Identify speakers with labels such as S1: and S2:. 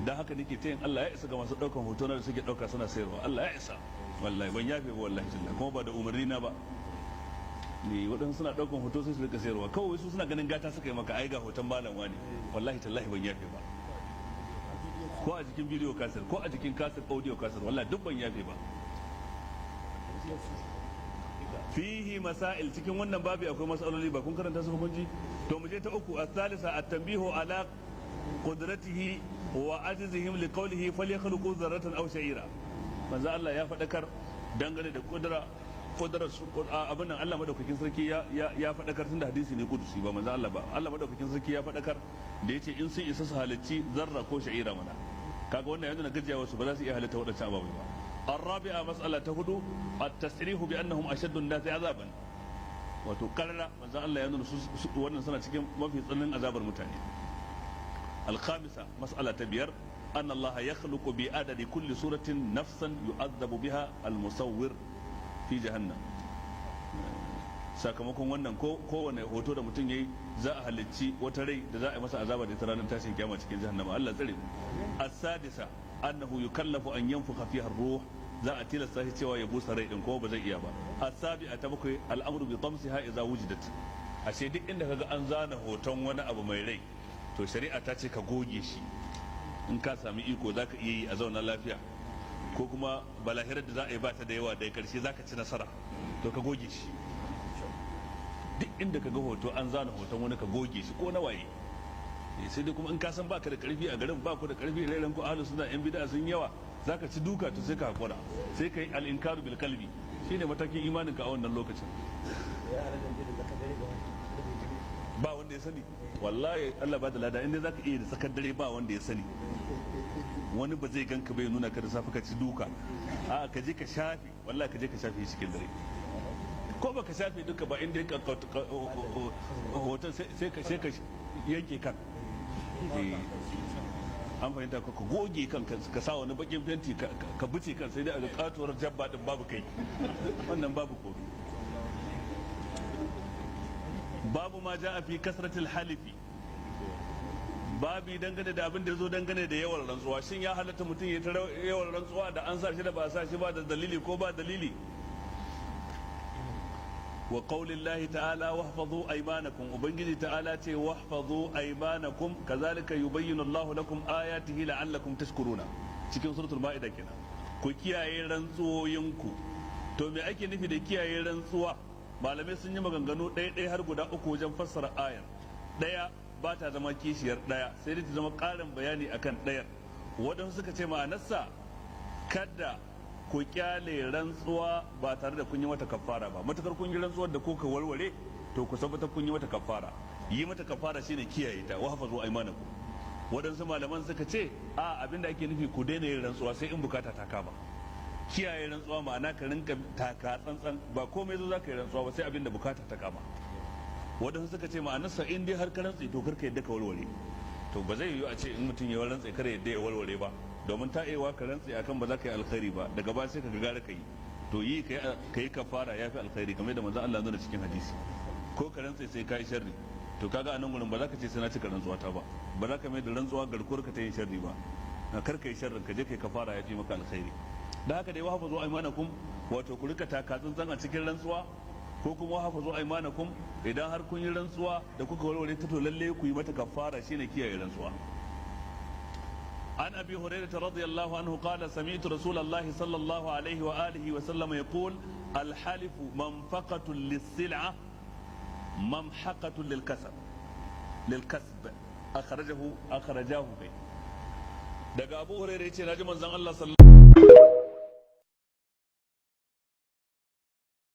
S1: dan haka nake ta yin Allah ya isa ga masu daukan hoto na da suke dauka suna sayarwa. Allah ya isa wallahi ban yafe ba wallahi tallahi kuma ba da umarni na ba ne. waɗansu suna daukan hoto sai su rika sayarwa kawai su suna ganin gata suka yi maka ai ga hoton malam wani. wallahi tallahi ban yafe ba ko a jikin bidiyo kasir ko a jikin kasir audio kasir wallahi duk ban yafe ba. fihi masail cikin wannan babu akwai masaloli ba kun karanta su ba kun ji to mu je ta uku as-salisa at-tanbihu ala qudratihi wa ajzihim li qawlihi falyakhluqu dharratan aw sha'ira. manzo Allah ya fadakar dangane da kudrar su abin nan Allah madaukakin sarki ya fadakar tunda hadisi ne kudusi ba manzo Allah ba. Allah madaukakin sarki ya fadakar da yace in sun isa su halarci zarra ko sha'ira mana kaga wannan yanzu na gajiyawa su ba za su iya halatta wadancan ababai ba. الرابعة مسألة هدو التصريح بأنهم أشد الناس عذابا وتكرر من الله ينون وانا سنة كم ما في صلن عذاب المتاني. الخامسة مسألة بير أن الله يخلق بعدد كل سورة نفسا يعذب بها المصور في جهنم. sakamakon wannan kowane hoto da mutum yayi za a halicci wata rai da za a yi masa azaba da ta ranar tashin kiyama cikin jahannama. Allah tsare mu. as-sadisa annahu yukallafu an yanfukha fiha ar-ruh za a tilasta shi cewa ya busa rai din ko ba zai iya ba. as-sabi'a ta bakwai al-amru bi tamsiha idza wujidat. ashe duk inda kaga an zana hoton wani abu mai rai to shari'a ta ce ka goge shi in ka sami iko zaka iya yi a zauna lafiya ko kuma balahirar da za a yi ba ta da yawa da karshe zaka ci nasara to ka goge shi. duk inda ka ga hoto an zana hoton wani ka goge shi ko na waye. sai dai kuma in ka san baka da karfi a garin baku da karfi rairan ko ahlus sunna yan bid'a sun yawa zaka ci duka to sai ka hakura sai kai al-inkaru bil qalbi shine matakin imanin ka a wannan lokacin. ba wanda ya sani wallahi Allah ba da lada inda zaka iya da tsakar dare ba wanda ya sani. wani ba zai ganka bai nuna ka da safi ka ci duka a ka je ka shafe wallahi ka je ka shafe cikin dare ko baka shafe duka ba inda ka hoton sai ka yanke kan an fahimta ka goge kan ka sa wani bakin fenti ka buce kan sai dai a katuwar jabba din babu kai wannan babu ko. babu ma ja a fi kasratil halifi babi dangane da abin da ya zo dangane da yawan rantsuwa shin ya halatta mutum ya ta yawan rantsuwa da an sa shi da ba sa shi ba da dalili ko ba dalili. وقول الله تعالى واحفظوا أيمانكم وبنجي تعالى واحفظوا أيمانكم كذلك يبين الله لكم آياته لعلكم تشكرون cikin suratul ma'ida kenan ku kiyaye rantsuwoyinku. to me ake nufi da kiyaye rantsuwa malamai sun yi maganganu ɗaya har guda uku wajen fassara ayar. ɗaya ba ta zama kishiyar ɗaya sai dai ta zama ƙarin bayani akan ɗayar. waɗansu suka ce ma'anarsa kada ku kyale rantsuwa ba tare da kun yi mata kafara ba matakar kun yi rantsuwar da kuka warware to ku tabbatar kun yi mata kafara. yi mata kafara shine kiyaye ta wa hafazu aymanakum. waɗansu malaman suka ce a abinda ake nufi ku daina yin rantsuwa sai in bukata ta kama. kiyaye rantsuwa ma'ana ka rinka taka tsantsan ba komai zo zaka yi rantsuwa ba sai abinda bukata ta kama. waɗansu suka ce ma'anarsa in dai har ka rantsi to karka yadda ka warware to ba zai yiwu a ce in mutum ya rantsi kare yadda ya warware ba domin ta ewa ka rantsi akan ba za ka yi alkhairi ba daga ba sai ka gara ka yi to yi ka yi kafara ya fi alkhairi kamar da manzon Allah nuna cikin hadisi. ko ka rantsi sai ka yi sharri to kaga a nan gurin ba za ka ce sai na cika rantsuwa ta ba ba za ka mai da rantsuwa garkuwar ka ta yin sharri ba na kar ka yi sharrin ka je ka yi kafara ya fi maka alkhairi. da haka dai wa hafazu aymanakum wato ku rika taka tsantsan a cikin rantsuwa ko kuma hafazu aymanakum idan har kun yi rantsuwa da kuka warware ta to lalle ku yi mata kafara shine kiyaye rantsuwa. عن أبي هريرة رضي الله عنه قال سمعت رسول الله صلى الله عليه وآله وسلم يقول الحلف منفقة للسلعة ممحقة للكسب أخرجاه دقى أبو هريرة ناجي من زن الله صلى